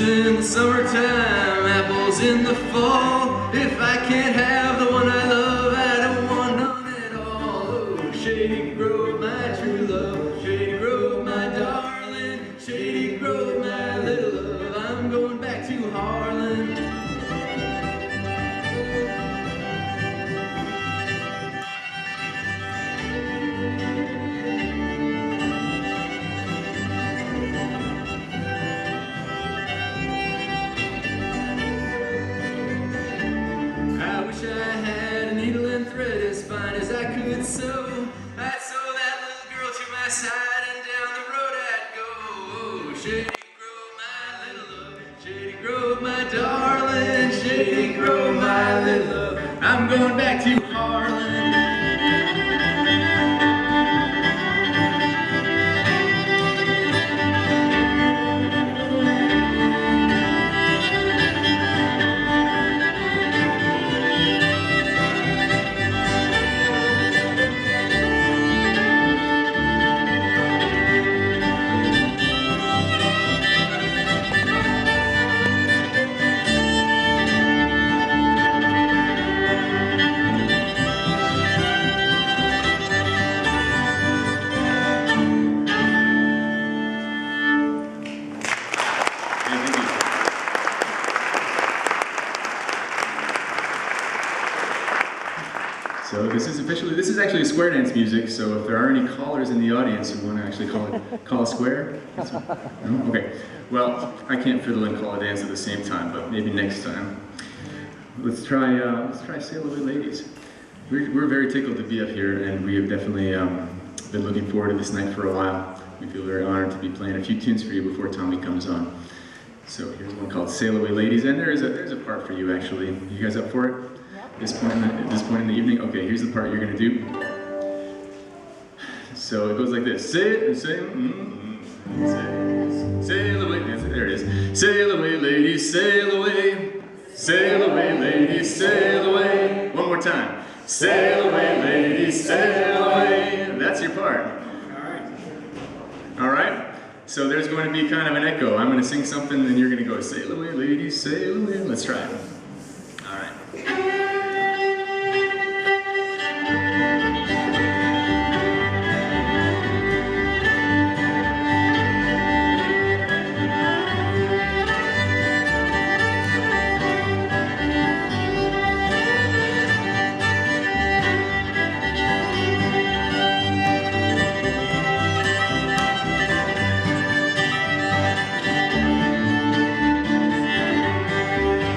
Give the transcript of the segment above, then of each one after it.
in the summertime, apples in the fall. If I can't have the one I love, I don't want none at all. Oh, Shady Grove, my true love, Shady Grove, my darling, Shady Grove, my little love, I'm going back to Harlan. I wish I had a needle and thread as fine as I could sew. I'd sew that little girl to my side and down the road I'd go. Oh, Shady Grove, my little love, Shady Grove, my darling, Shady Grove, my little love, I'm going back to Harlan. So this is actually square dance music, so if there are any callers in the audience who want to actually call a square? No? Okay. Well, I can't fiddle and call a dance at the same time, but maybe next time. Let's try Sail Away Ladies. We're very tickled to be up here, and we have definitely been looking forward to this night for a while. We feel very honored to be playing a few tunes for you before Tommy comes on. So here's one called Sail Away Ladies, and there's a part for you actually. You guys up for it? At this point in the evening? Okay, here's the part you're gonna do. So it goes like this. Sail away, there it is. Sail away, ladies, sail away. Sail away, ladies, sail away. One more time. Sail away, ladies, sail away. That's your part. All right? So there's going to be kind of an echo. I'm gonna sing something, and you're gonna go, sail away, ladies, sail away. Let's try it. All right.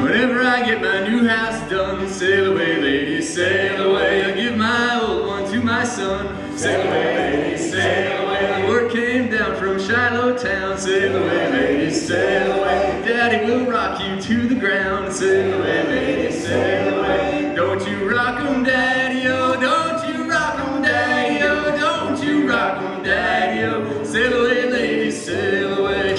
Whenever I get my new house done, sail away, ladies, sail away. I'll give my old one to my son. Sail away, ladies, sail away. The word came down from Shiloh town. Sail away, ladies, sail away. Daddy will rock you to the ground. Sail away, ladies, sail away. Don't you rock 'em, daddy-o. Don't you rock 'em, daddy-o. Don't you rock 'em, daddy-o. Sail away, ladies, sail away.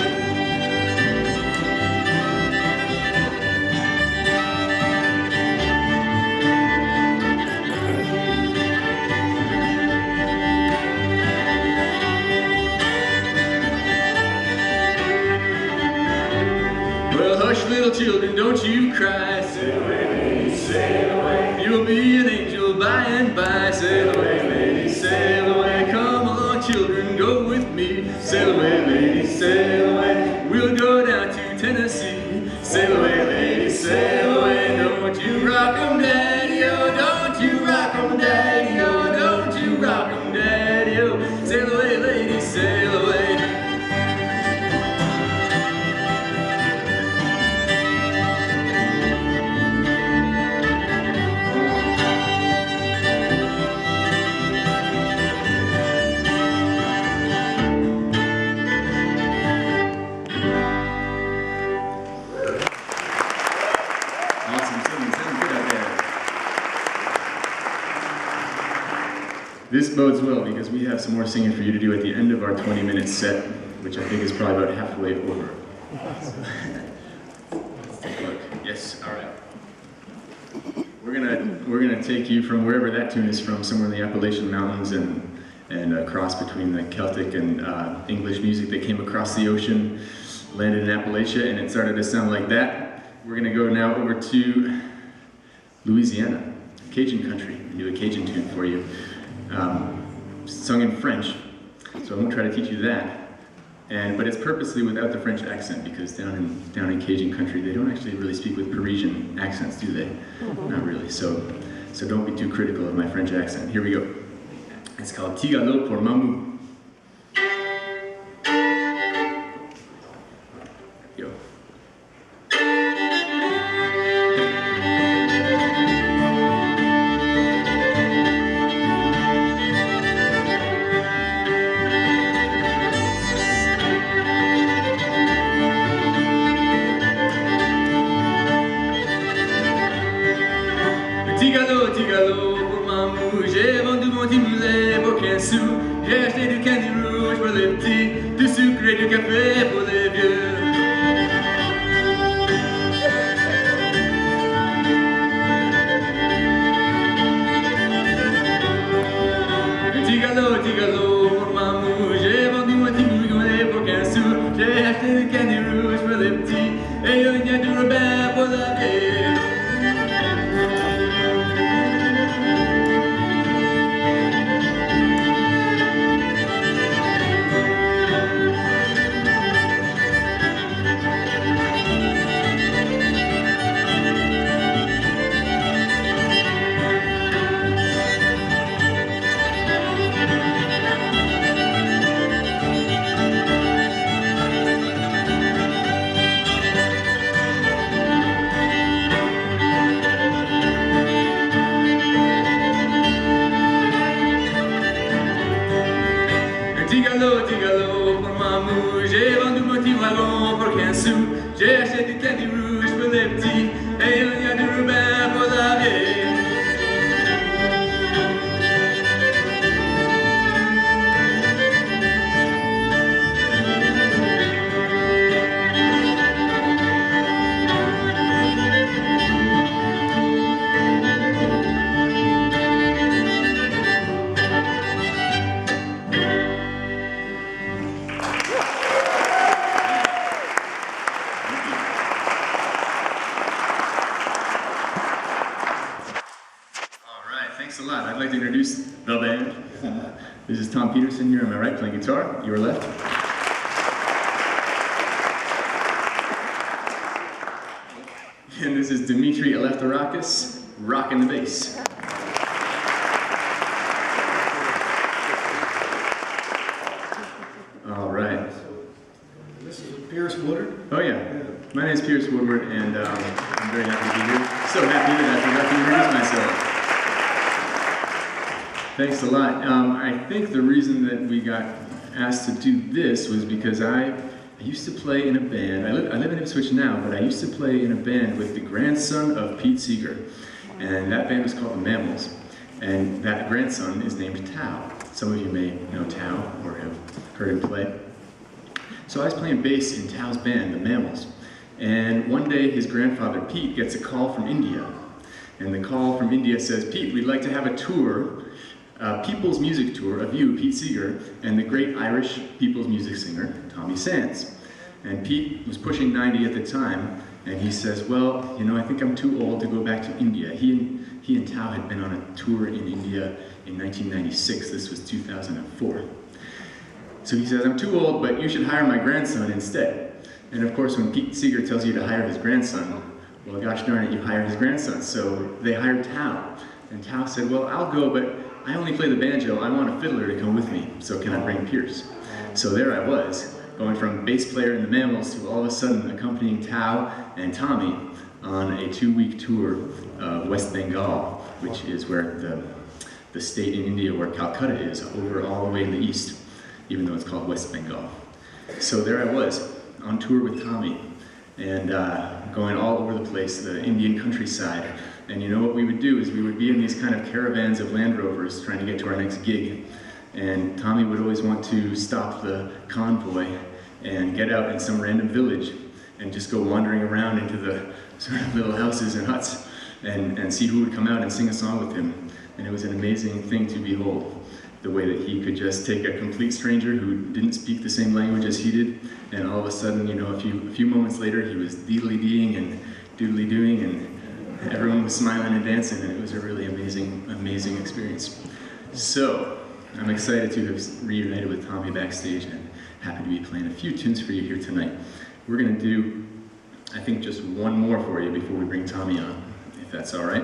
Well, hush, little children, don't you cry. Sail away, ladies, sail away. You'll be an angel by and by. Sail away, ladies, sail away. Come along, children, go with me. Sail away, ladies, sail away. We'll go down to Tennessee. Sail away, ladies, sail away. Don't you rock 'em, daddy-o. Don't you rock 'em, daddy-o. Don't you rock 'em, daddy-o. Sail away, ladies, sail away. This bodes well because we have some more singing for you to do at the end of our 20-minute set, which I think is probably about halfway over. Let's take a look. Yes, all right. We're gonna take you from wherever that tune is from, somewhere in the Appalachian Mountains, and a cross between the Celtic and English music that came across the ocean landed in Appalachia, and it started to sound like that. We're gonna go now over to Louisiana, Cajun country. I do a Cajun tune for you, sung in French, so I won't try to teach you that. But it's purposely without the French accent, because down in Cajun country, they don't actually really speak with Parisian accents, do they? Not really, so don't be too critical of my French accent. Here we go. It's called Petit Galop pour Mamou. Go. Petit galop pour Mamou, j'ai vendu mon petit mulet pour 15 sous. J'ai acheté du candy rouge pour les petits, du sucre et du café pour les vieux. Petit galop pour Mamou, j'ai vendu mon petit mulet pour 15 sous. J'ai acheté du candy rouge pour les petits, et un gars du Robert pour la vieille. Petit galop pour Mamou, j'ai vendu mon petit wagon pour 15 sous. J'ai acheté du candy rouge pour les petits, et un gars du Robert pour la vieille. Thanks a lot. I'd like to introduce the band. This is Tom Peterson here on my right, playing guitar. Your left. And this is Dimitri Eleftherakis, rocking the bass. All right. This is Pierce Woodard. Oh yeah. My name is Pierce Woodward, and I'm very happy to be here. So happy that I forgot to introduce myself. Thanks a lot. I think the reason that we got asked to do this was because I used to play in a band. I live in Ipswich now, but I used to play in a band with the grandson of Pete Seeger. And that band was called The Mammals. And that grandson is named Tao. Some of you may know Tao or have heard him play. So I was playing bass in Tao's band, The Mammals. And one day his grandfather Pete gets a call from India. And the call from India says, "Pete, we'd like to have a tour, people's music tour of you, Pete Seeger, and the great Irish people's music singer, Tommy Sands." And Pete was pushing 90 at the time, and he says, "Well, you know, I think I'm too old to go back to India." He and Tao had been on a tour in India in 1996. This was 2004. So he says, "I'm too old, but you should hire my grandson instead." And of course, when Pete Seeger tells you to hire his grandson, well, gosh darn it, you hire his grandson. So they hired Tao. And Tao said, "Well, I'll go, but I only play the banjo. I want a fiddler to come with me, so can I bring Pierce?" So there I was, going from bass player in the Mammals to all of a sudden accompanying Tao and Tommy on a 2-week tour of West Bengal, which is where the state in India where Calcutta is, over all the way in the east, even though it's called West Bengal. So there I was, on tour with Tommy, and going all over the place, the Indian countryside. And you know what we would do is we would be in these kind of caravans of Land Rovers trying to get to our next gig. And Tommy would always want to stop the convoy and get out in some random village and just go wandering around into the sort of little houses and huts and see who would come out and sing a song with him. And it was an amazing thing to behold. the way that he could just take a complete stranger who didn't speak the same language as he did, and all of a sudden, a few moments later, he was deedly-deeing and doodly-doing, and everyone was smiling and dancing, and it was a really amazing experience. So, I'm excited to have reunited with Tommy backstage, and happy to be playing a few tunes for you here tonight. We're going to do, I think, just one more for you before we bring Tommy on, if that's all right.